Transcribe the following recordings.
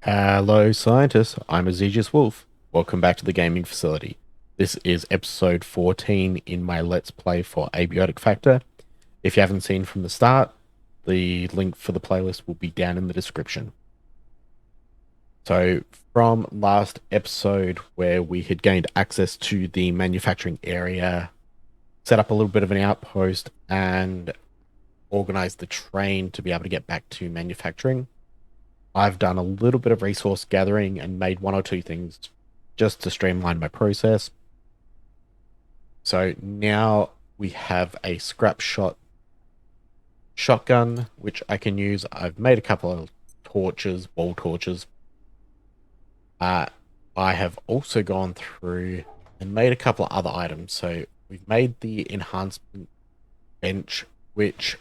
Hello, scientists. I'm Azizius Wolf. Welcome back to the gaming facility. This is episode 14 in my Let's Play for Abiotic Factor. If you haven't seen from the start, the link for the playlist will be down in the description. So, from last episode where we had gained access to the manufacturing area, set up a little bit of an outpost, and organized the train to be able to get back to manufacturing, I've done a little bit of resource gathering and made one or two things just to streamline my process. So now we have a scrap shotgun, which I can use. I've made a couple of torches, wall torches. I have also gone through and made a couple of other items. So we've made the enhancement bench, which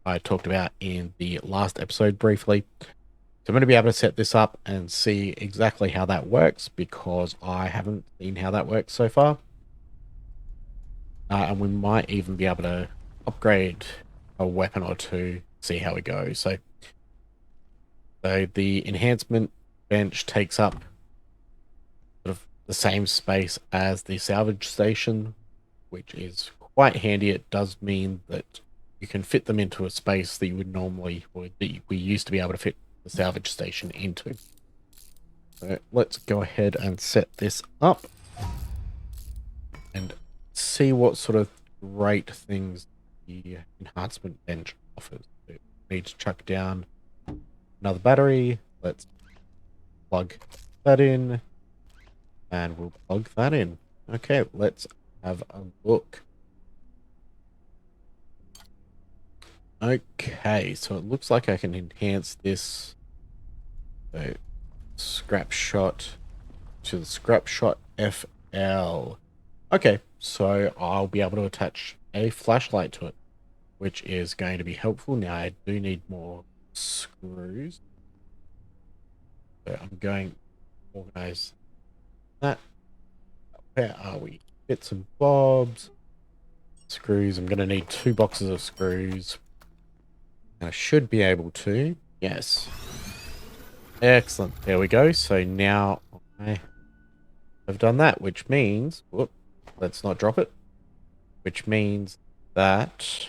I talked about in the last episode briefly. So I'm going to be able to set this up and see exactly how that works because I haven't seen how that works so far. And we might even be able to upgrade a weapon or two, see how we go. So the enhancement bench takes up sort of the same space as the salvage station, which is quite handy. It does mean that you can fit them into a space that you would normally, or that we used to be able to fit the salvage station into. So let's go ahead and set this up and see what sort of great things the enhancement bench offers. So we need to chuck down another battery. Let's plug that in and we'll plug that in. Okay, let's have a look. Okay, so it looks like I can enhance this. So scrap shot to the scrap shot FL. Okay, so I'll be able to attach a flashlight to it, which is going to be helpful. Now I do need more screws. So I'm going to organize that. Where are we? Bits and bobs. Screws. I'm going to need 2 boxes of screws. I should be able to. Yes. Excellent. There we go. So now I have done that, which means, whoop, let's not drop it, which means that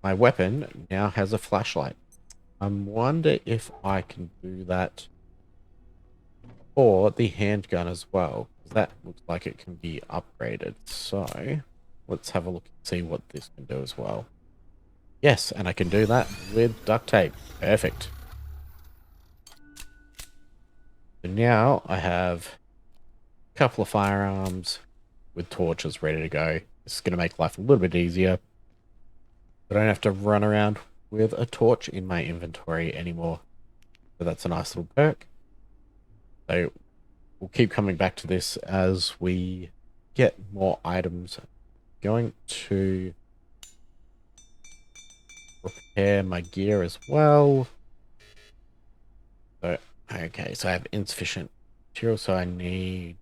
my weapon now has a flashlight. I wonder if I can do that for the handgun as well. That looks like it can be upgraded. So let's have a look and see what this can do as well. Yes, and I can do that with duct tape. Perfect. So now I have a couple of firearms with torches ready to go. This is going to make life a little bit easier. I don't have to run around with a torch in my inventory anymore. So that's a nice little perk. So we'll keep coming back to this as we get more items. Going to repair my gear as well. So, okay, so I have insufficient material, so I need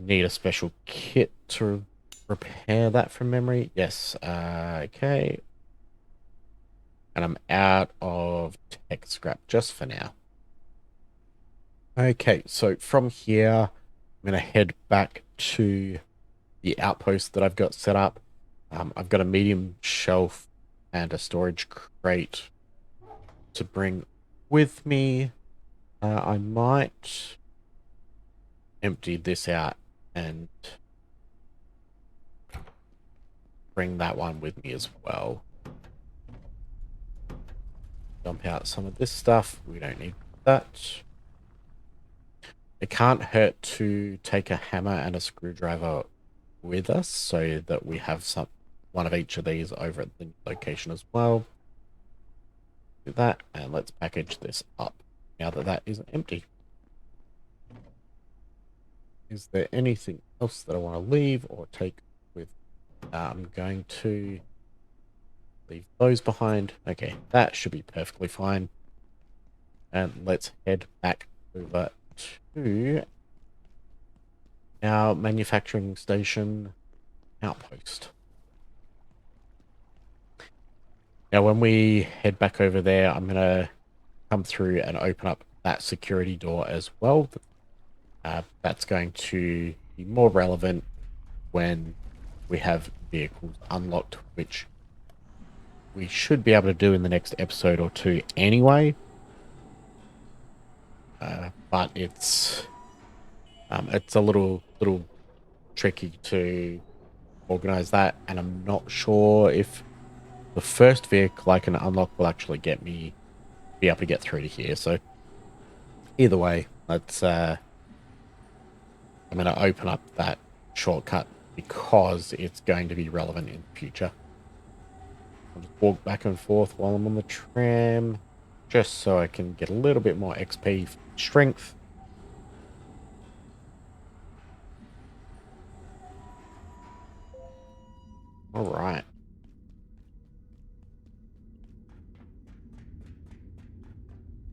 a special kit to repair that from memory. Yes, okay. And I'm out of tech scrap just for now. Okay, so from here, I'm going to head back to the outpost that I've got set up. I've got a medium shelf and a storage crate to bring with me. I might empty this out and bring that one with me as well. Dump out some of this stuff. We don't need that. It can't hurt to take a hammer and a screwdriver with us so that we have one of each of these over at the location as well. Do that, and let's package this up now that that is empty. Is there anything else that I want to leave or take with? I'm going to leave those behind. Okay, that should be perfectly fine. And let's head back over to our manufacturing station outpost. Now, when we head back over there, I'm going to come through and open up that security door as well. That's going to be more relevant when we have vehicles unlocked, which we should be able to do in the next episode or two anyway. But it's a little tricky to organize that, and I'm not sure if the first vehicle I can unlock will actually get me be able to get through to here. So either way, let's I'm going to open up that shortcut because it's going to be relevant in the future. I'll just walk back and forth while I'm on the tram, just so I can get a little bit more XP strength. All right.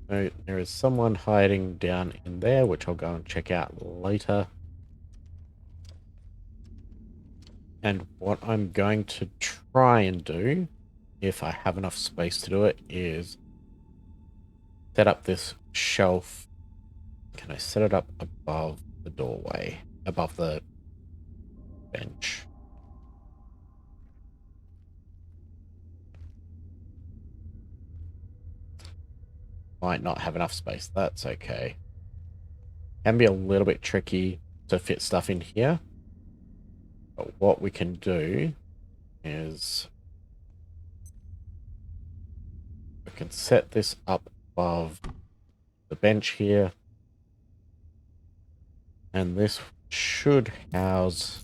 So there is someone hiding down in there, which I'll go and check out later. And what I'm going to try and do, if I have enough space to do it, is set up this shelf. Can I set it up above the doorway, above the bench? Might not have enough space. That's okay. Can be a little bit tricky to fit stuff in here. But what we can do is we can set this up above the bench here. And this should house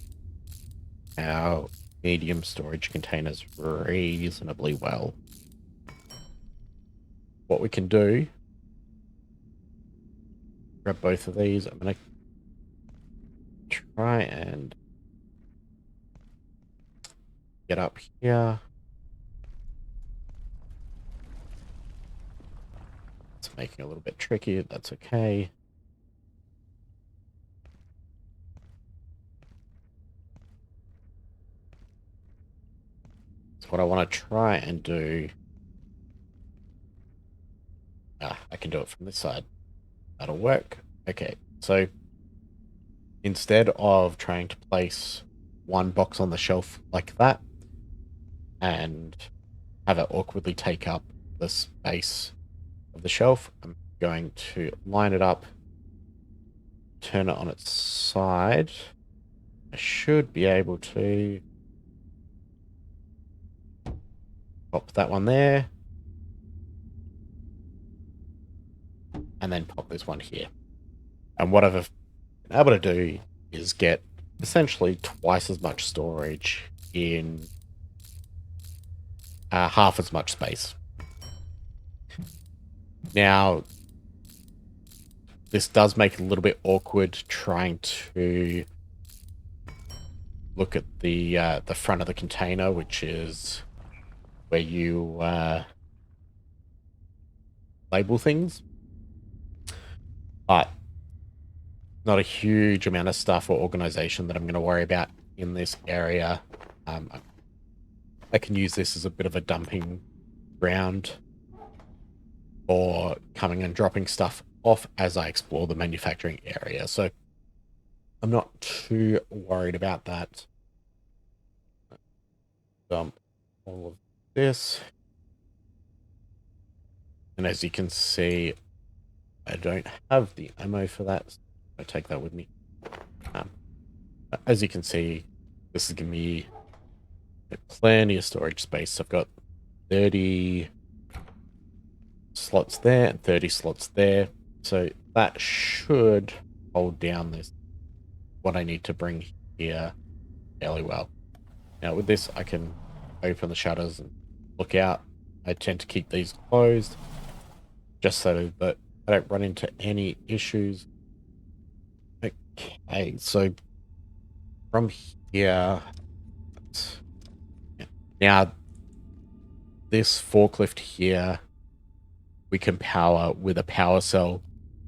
our medium storage containers reasonably well. What we can do, grab both of these. I'm going to try and get up here. It's making it a little bit tricky. That's okay. So what I want to try and do... I can do it from this side. That'll work. Okay, so instead of trying to place one box on the shelf like that and have it awkwardly take up the space of the shelf, I'm going to line it up, turn it on its side. I should be able to pop that one there. And then pop this one here. And what I've been able to do is get essentially twice as much storage in half as much space. Now, this does make it a little bit awkward trying to look at the front of the container, which is where you label things. But not a huge amount of stuff or organization that I'm going to worry about in this area. I can use this as a bit of a dumping ground for coming and dropping stuff off as I explore the manufacturing area. So I'm not too worried about that. Dump all of this. And as you can see, I don't have the ammo for that. So I take that with me. As you can see, this is giving me plenty of storage space. I've got 30 slots there and 30 slots there. So that should hold down this, what I need to bring here fairly well. Now with this, I can open the shutters and look out. I tend to keep these closed just so that I don't run into any issues. Okay, so from here, now this forklift here, we can power with a power cell.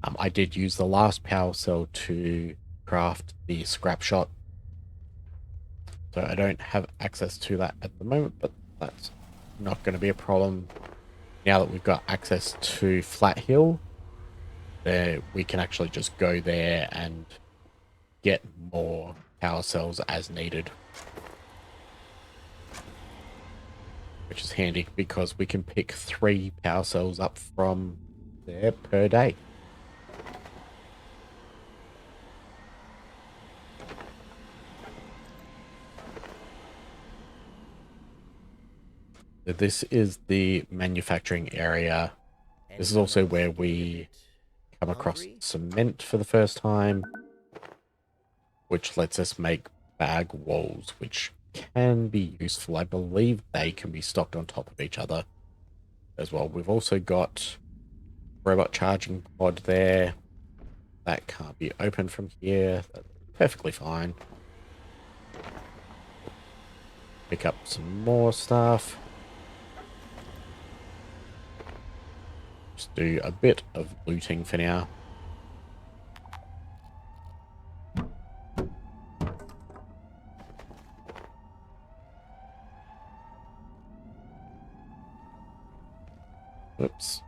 I did use the last power cell to craft the scrap shot, so I don't have access to that at the moment, but that's not going to be a problem. Now that we've got access to Flat Hill, there we can actually just go there and get more power cells as needed. Which is handy because we can pick 3 power cells up from there per day. So this is the manufacturing area. This is also where we come across cement for the first time, which lets us make bag walls, which can be useful. I believe they can be stocked on top of each other as well. We've also got robot charging pod there. That can't be opened from here. That's perfectly fine. Pick up some more stuff. Just do a bit of looting for now. Oops.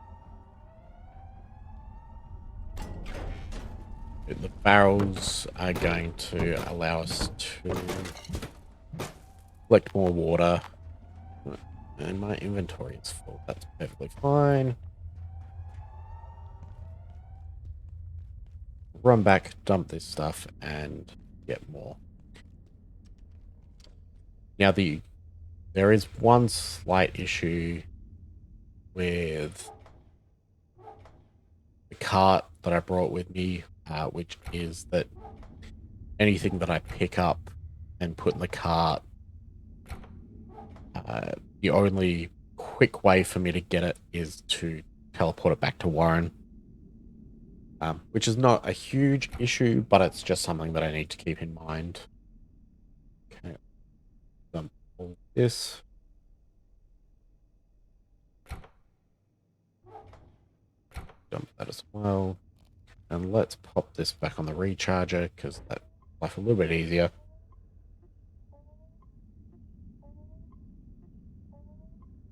The barrels are going to allow us to collect more water. And my inventory is full. That's perfectly fine. Run back, dump this stuff, and get more. Now, there is one slight issue with the cart that I brought with me, which is that anything that I pick up and put in the cart, the only quick way for me to get it is to teleport it back to Warren. Which is not a huge issue, but it's just something that I need to keep in mind. Okay, dump all this. Dump that as well. And let's pop this back on the recharger, because that makes life a little bit easier.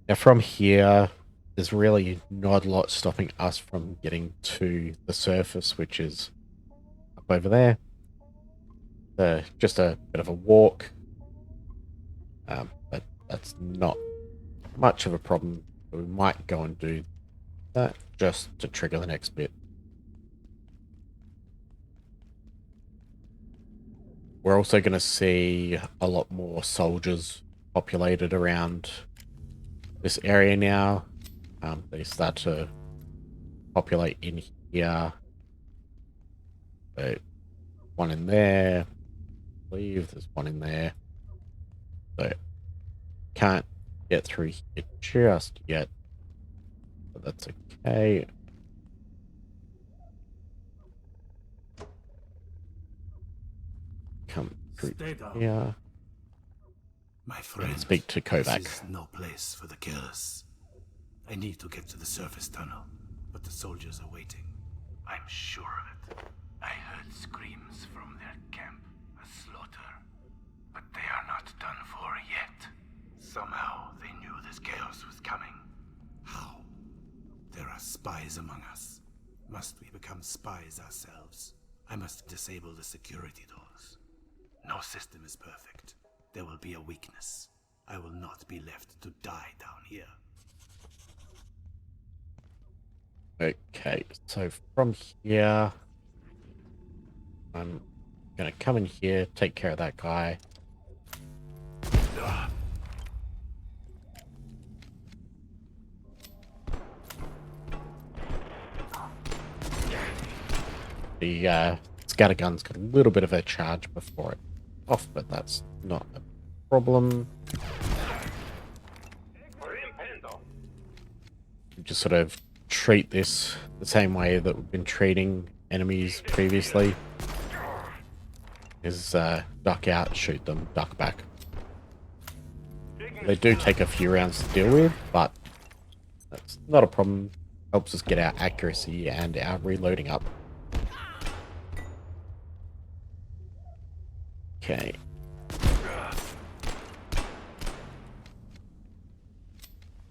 Now from here, there's really not a lot stopping us from getting to the surface, which is up over there. Just a bit of a walk. But that's not much of a problem. We might go and do that just to trigger the next bit. We're also going to see a lot more soldiers populated around this area now. They start to populate in here. So one in there. I believe there's one in there. So can't get through here just yet. But that's okay. Come through here. My friend, and speak to Kovac. This is no place for the killers. I need to get to the surface tunnel, but the soldiers are waiting. I'm sure of it. I heard screams from their camp, a slaughter. But they are not done for yet. Somehow they knew this chaos was coming. How? There are spies among us. Must we become spies ourselves? I must disable the security doors. No system is perfect. There will be a weakness. I will not be left to die down here. Okay, so from here, I'm gonna come in here, take care of that guy. The scattergun's got a little bit of a charge before it off, but that's not a problem. Just sort of treat this the same way that we've been treating enemies previously. Is duck out, shoot them, duck back. They do take a few rounds to deal with, but that's not a problem. Helps us get our accuracy and our reloading up. Okay.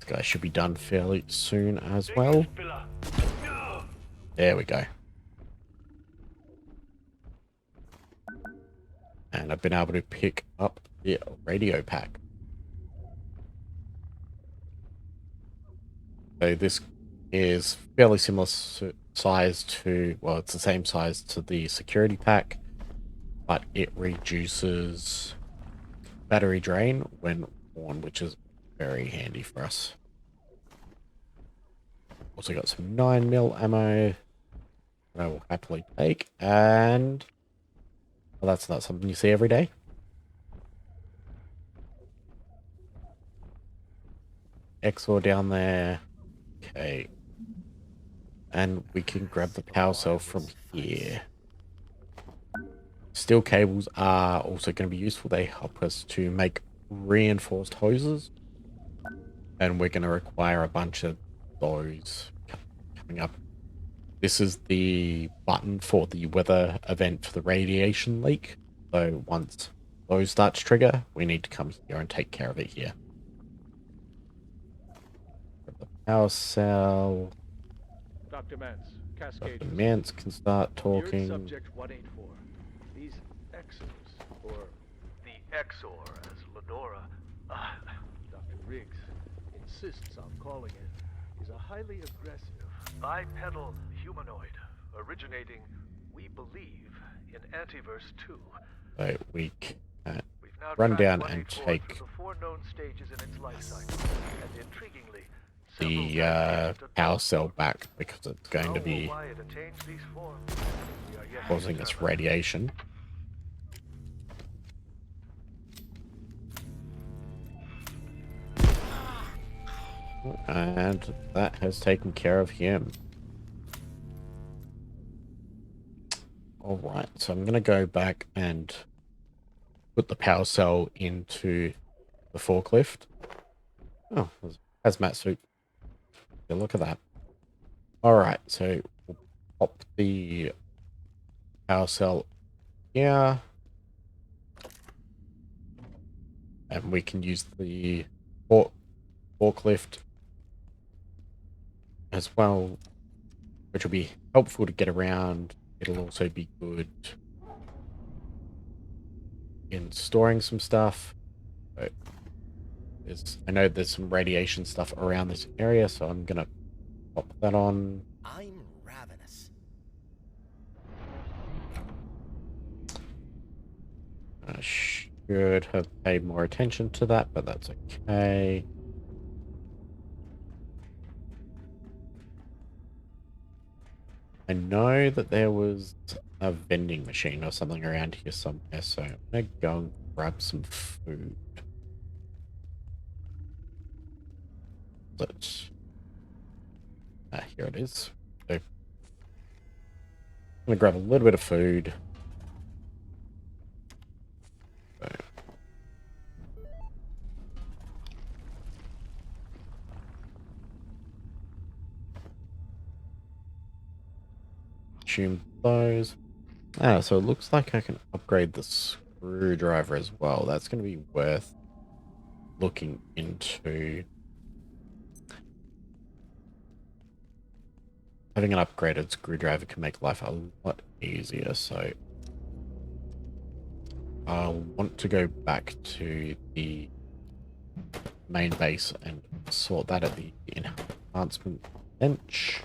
guy should be done fairly soon as well. There we go. And I've been able to pick up the radio pack. So this is fairly similar size to, well, it's the same size to the security pack, but it reduces battery drain when worn, which is very handy for us. Also got some 9mm ammo that I will happily take, and well, that's not something you see every day. XOR down there. Okay. And we can grab the power cell from here. Steel cables are also going to be useful. They help us to make reinforced hoses. And we're going to require a bunch of those coming up. This is the button for the weather event for the radiation leak. So once those start to trigger, we need to come here and take care of it here. Grab the power cell. Dr. Mance, Cascade. Dr. Mance can start talking. Subject 184. These Exors, or the Exor, as Lenora, Dr. Riggs insists on calling it, is a highly aggressive, bipedal humanoid, originating, we believe, in Antiverse 2. So we can run down and take the 4 known stages in its life cycle, and intriguingly, the power cell back because it's going to be causing us radiation. And that has taken care of him. Alright, so I'm going to go back and put the power cell into the forklift. Oh, hazmat suit. Yeah, look at that. Alright, so we'll pop the power cell here. And we can use the forklift as well, which will be helpful to get around. It'll also be good in storing some stuff. So I know there's some radiation stuff around this area, so I'm gonna pop that on. I'm ravenous. I should have paid more attention to that, but that's okay. I know that there was a vending machine or something around here somewhere, so I'm gonna go and grab some food. Here it is. So I'm gonna grab a little bit of food. So. Consume those. So it looks like I can upgrade the screwdriver as well. That's going to be worth looking into. Having an upgraded screwdriver can make life a lot easier, so I'll want to go back to the main base and sort that at the enhancement bench.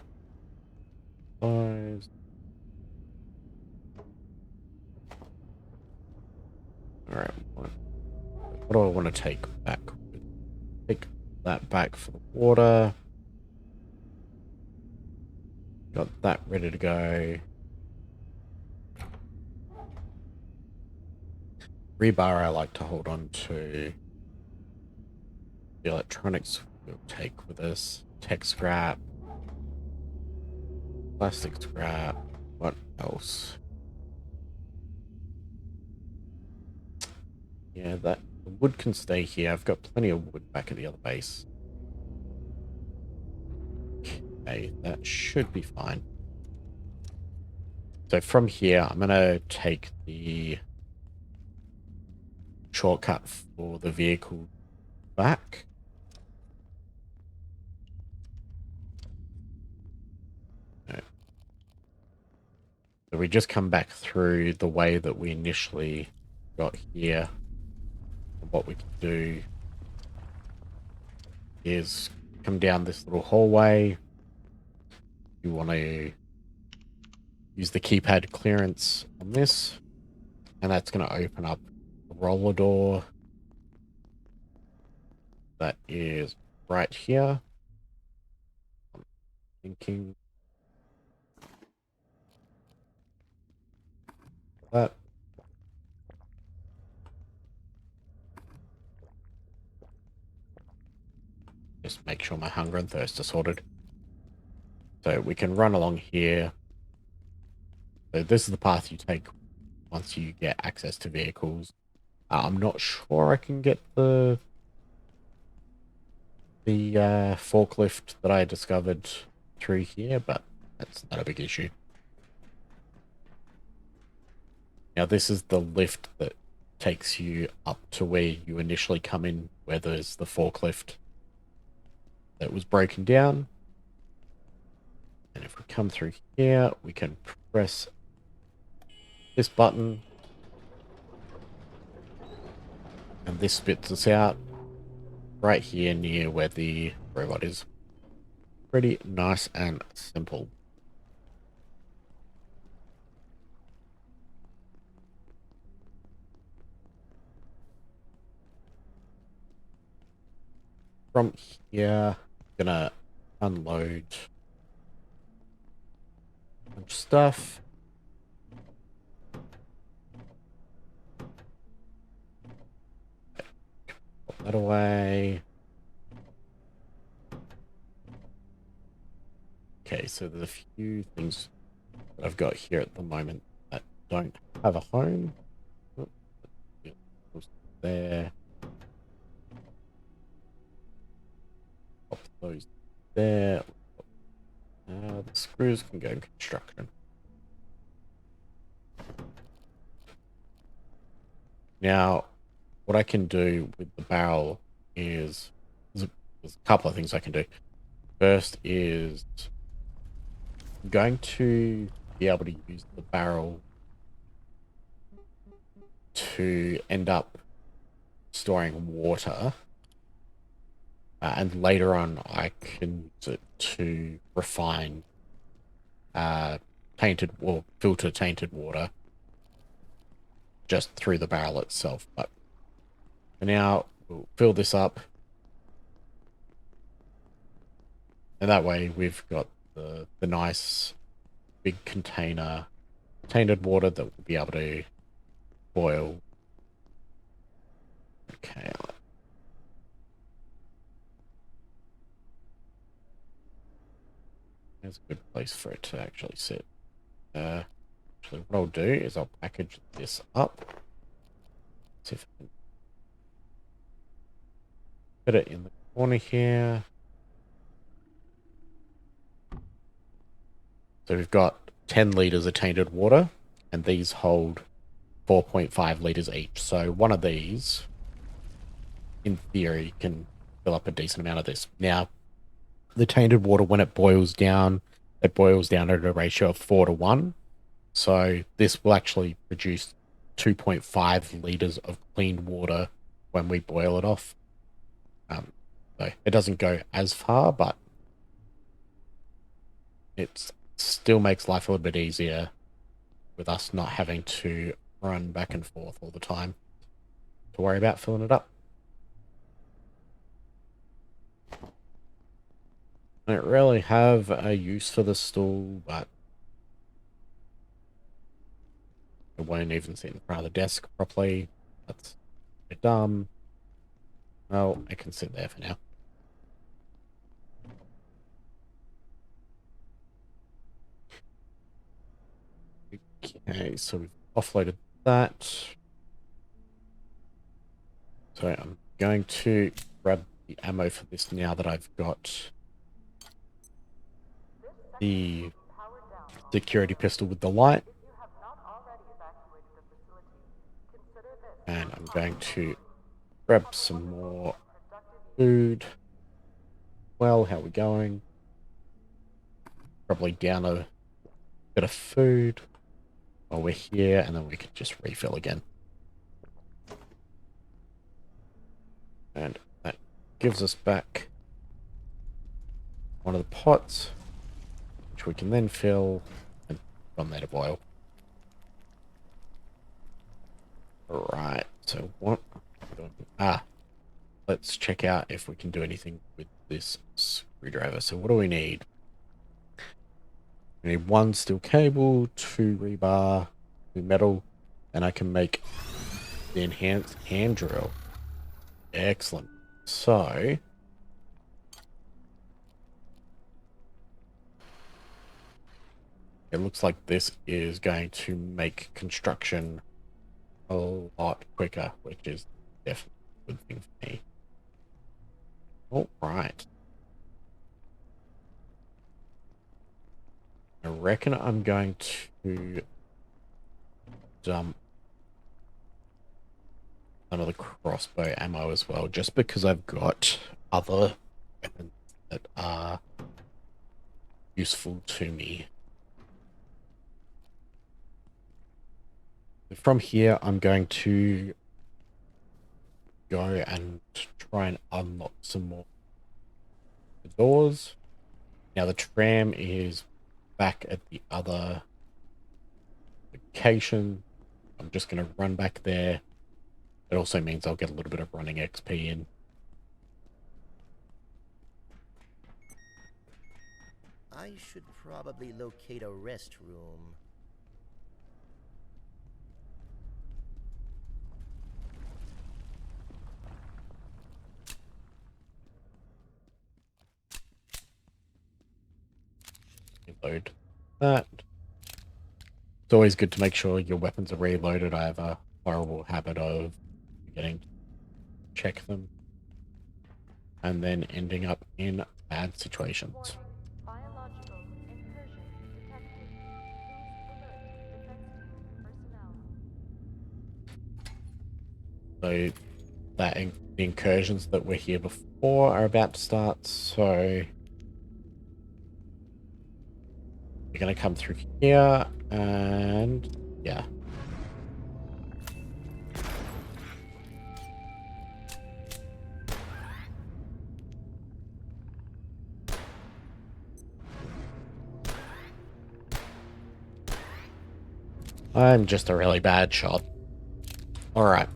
Those. Alright, what do I want to take back? Take that back for the water. Got that ready to go. Rebar I like to hold on to. The electronics we'll take with us. Tech scrap. Plastic scrap. What else? Yeah, that the wood can stay here. I've got plenty of wood back at the other base. Okay, that should be fine. So from here, I'm going to take the shortcut for the vehicle back. we just come back through the way that we initially got here. What we can do is come down this little hallway. You want to use the keypad clearance on this, and that's going to open up the roller door that is right here. I'm thinking that. Just make sure my hunger and thirst are sorted. So we can run along here. So this is the path you take once you get access to vehicles. I'm not sure I can get the forklift that I discovered through here, but that's not a big issue. Now this is the lift that takes you up to where you initially come in, where there's the forklift that was broken down. And if we come through here, we can press this button, and this spits us out right here near where the robot is. Pretty nice and simple. From here, I'm gonna unload a bunch of stuff. Put that away. Okay, so there's a few things that I've got here at the moment that don't have a home. Oh, there. Pop those there. The screws can go in construction. Now, what I can do with the barrel is there's a couple of things I can do. First is I'm going to be able to use the barrel to end up storing water. And later on, I can use it to refine tainted or filter tainted water just through the barrel itself. But for now, we'll fill this up. And that way we've got the nice big container tainted water that we'll be able to boil. Okay. That's a good place for it to actually sit. Actually, what I'll do is I'll package this up. See if I can put it in the corner here. So we've got 10 liters of tainted water, and these hold 4.5 liters each. So one of these, in theory, can fill up a decent amount of this. Now, the tainted water, when it boils down at a ratio of 4:1. So this will actually produce 2.5 liters of clean water when we boil it off. So it doesn't go as far, but it still makes life a little bit easier with us not having to run back and forth all the time to worry about filling it up. I don't really have a use for the stool, but it won't even sit in front of the desk properly. That's a bit dumb. Well, I can sit there for now. Okay, so we've offloaded that. So I'm going to grab the ammo for this now that I've got the security pistol with the light. And I'm going to grab some more food. Well, how are we going? Probably down a bit of food. while we're here, and then we could just refill again. And that gives us back one of the pots, which we can then fill and from there to boil. Alright, so what? Let's check out if we can do anything with this screwdriver. So what do we need? We need 1 steel cable, 2 rebar, 2 metal, and I can make the enhanced hand drill. Excellent. So it looks like this is going to make construction a lot quicker, which is definitely a good thing for me. All right. I reckon I'm going to dump some of the crossbow ammo as well, just because I've got other weapons that are useful to me. From here, I'm going to go and try and unlock some more doors. Now the tram is back at the other location. I'm just going to run back there. It also means I'll get a little bit of running XP in. I should probably locate a restroom. Reload that. It's always good to make sure your weapons are reloaded. I have a horrible habit of forgetting to check them and then ending up in bad situations. Biological incursion detected. Please alert defense team personnel. So that the incursions that were here before are about to start. So you're going to come through here and yeah. I'm just a really bad shot. All right.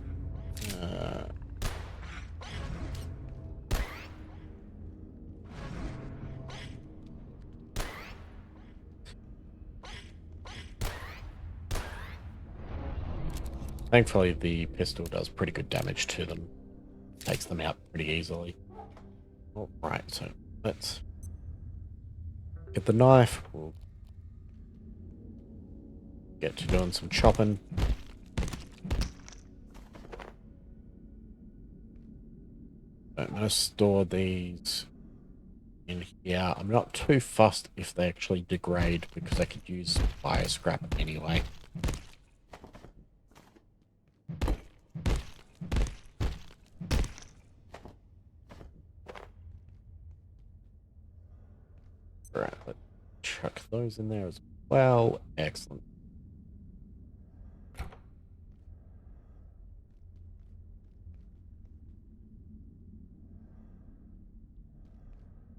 Thankfully, the pistol does pretty good damage to them. Takes them out pretty easily. All right, so let's get the knife. We'll get to doing some chopping. I'm going to store these in here. I'm not too fussed if they actually degrade because I could use fire scrap anyway. Alright, let's chuck those in there as well. Excellent.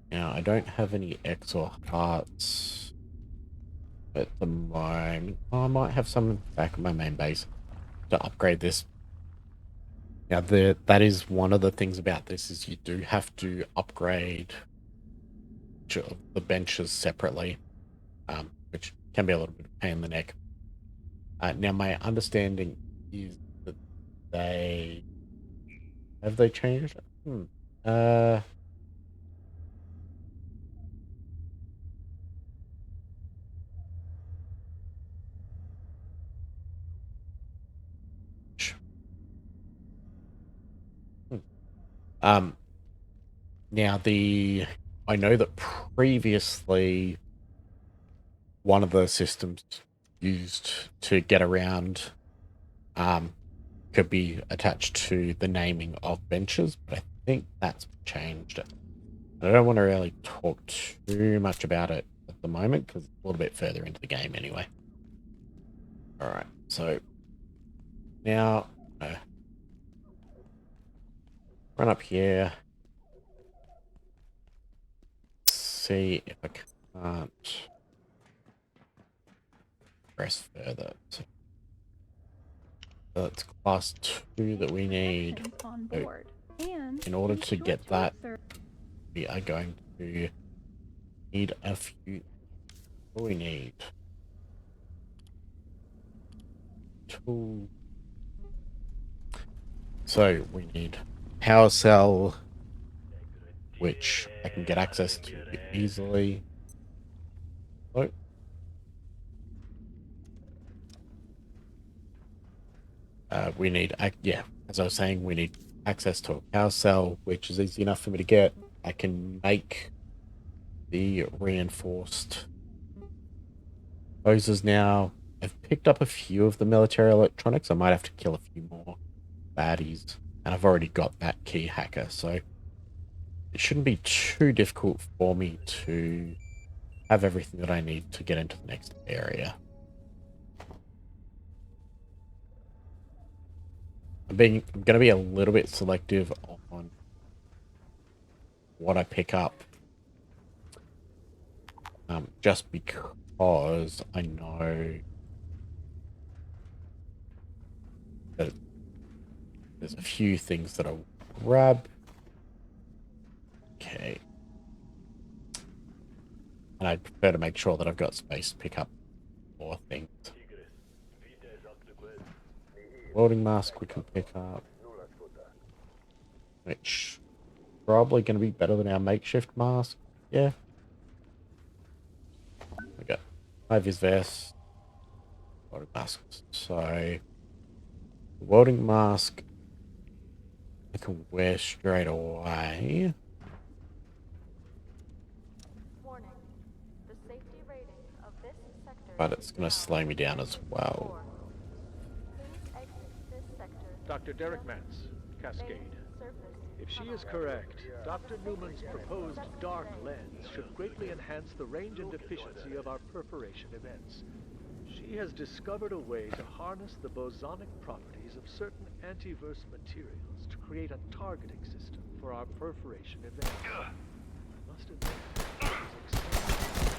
Now, I don't have any XOR hearts at the moment. I might have some back at my main base to upgrade this. Now, that is one of the things about this is you do have to upgrade the benches separately, which can be a little bit of a pain in the neck. Now, my understanding is that have they changed? Now I know that previously one of the systems used to get around could be attached to the naming of benches, but I think that's changed. I don't want to really talk too much about it at the moment because it's a little bit further into the game anyway. Alright, so now run up here. See if I can't press further. So that's class 2 that we need. On So board. And in order be to sure get to that, observe- we are going to need a few. What do we need? Tool. So we need power cell, which I can get access to easily. Oh. We need, yeah, as I was saying, we need access to a power cell, which is easy enough for me to get. I can make the reinforced hoses now. I've picked up a few of the military electronics. I might have to kill a few more baddies. And I've already got that key hacker, so it shouldn't be too difficult for me to have everything that I need to get into the next area. I'm going to be a little bit selective on what I pick up. Just because I know that there's a few things that I'll grab. Okay. And I'd prefer to make sure that I've got space to pick up more things. Welding mask we can pick up. Which probably going to be better than our makeshift mask. Yeah. We got high-vis vest. Welding masks. So, welding mask I can wear straight away. Warning. The safety rating of this sector But is it's going to now slow me down as well. 4. Please exit this sector. Dr. Derek Mance, Cascade. Surface. If she is correct, Dr. Newman's proposed dark lens should greatly enhance the range and efficiency of our perforation events. She has discovered a way to harness the bosonic properties of certain antiverse materials to create a targeting system for our perforation events. I must admit, it is exciting.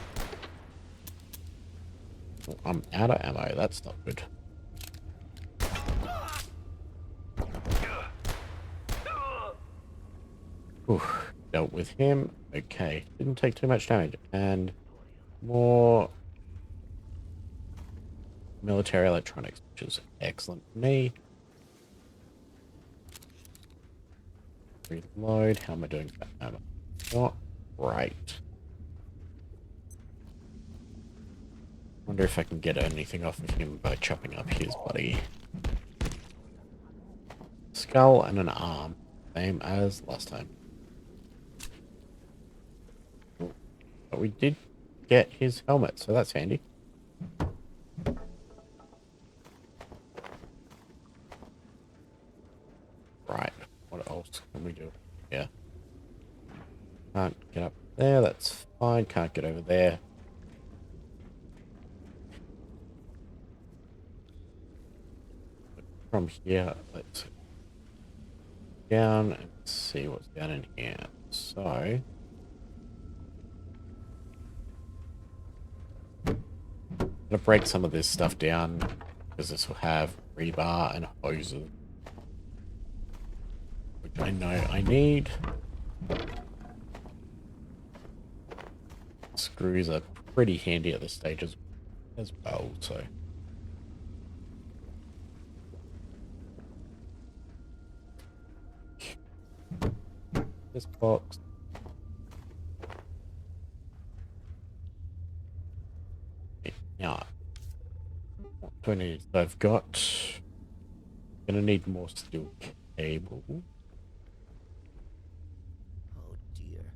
Oh, I'm out of ammo. That's not good. Ooh, dealt with him. Okay, didn't take too much damage. And more military electronics, which is excellent for me. Reload. How am I doing for ammo? Not right. Wonder if I can get anything off of him by chopping up his body. Skull and an arm. Same as last time. But we did get his helmet, so that's handy. Right. What else can we do? Yeah. Can't get up there. That's fine. Can't get over there. From here, let's down and see what's down in here. So, I'm gonna break some of this stuff down because this will have rebar and hoses, which I know I need. Screws are pretty handy at this stage as well, so. This box. Now, what do I need? So I've got. Gonna need more steel cable. Oh dear.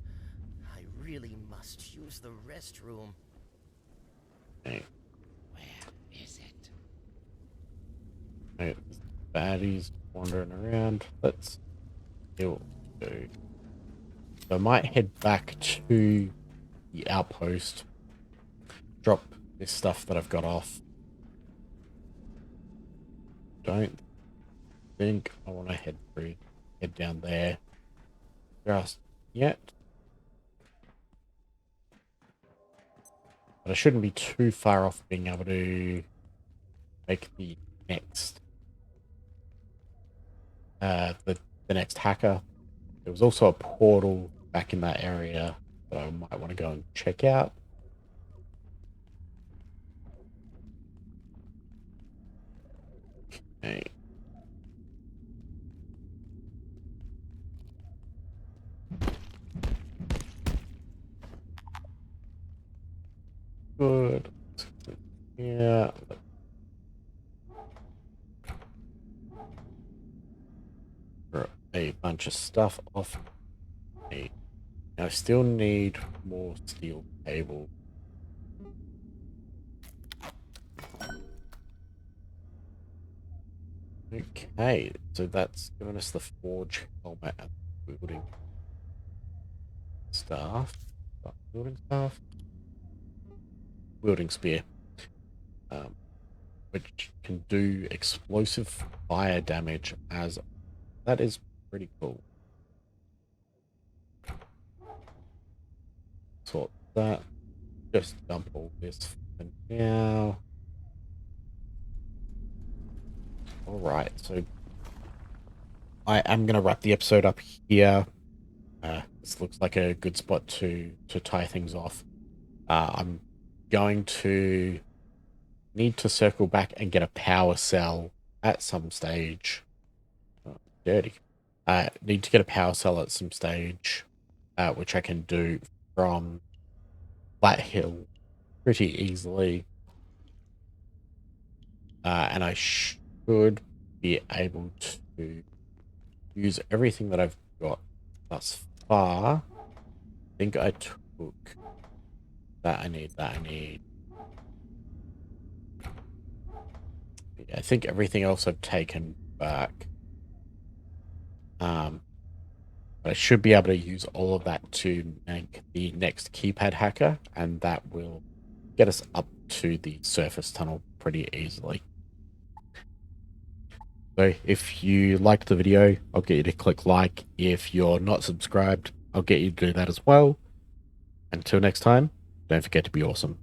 I really must use the restroom. Okay. Where is it? Okay, baddies wandering around. Let's see what we do. So I might head back to the outpost, drop this stuff that I've got off, don't think I want to head down there just yet. But I shouldn't be too far off being able to make the next the next hacker. There was also a portal back in that area that I might want to go and check out. Okay. Good. Yeah. A bunch of stuff off me. I still need more steel cable. Okay, so that's given us the forge helmet and building staff. Building staff? Wielding spear. Which can do explosive fire damage as that is pretty cool. Sort that. Just dump all this for now. Alright, so I am going to wrap the episode up here. This looks like a good spot to tie things off. I'm going to need to circle back and get a power cell at some stage. Oh, dirty. Need to get a power cell at some stage, which I can do from Flat Hill pretty easily. And I should be able to use everything that I've got thus far. I think I took that I need. I think everything else I've taken back. But I should be able to use all of that to make the next keypad hacker, and that will get us up to the surface tunnel pretty easily. So if you liked the video, I'll get you to click like. If you're not subscribed, I'll get you to do that as well. Until next time, don't forget to be awesome.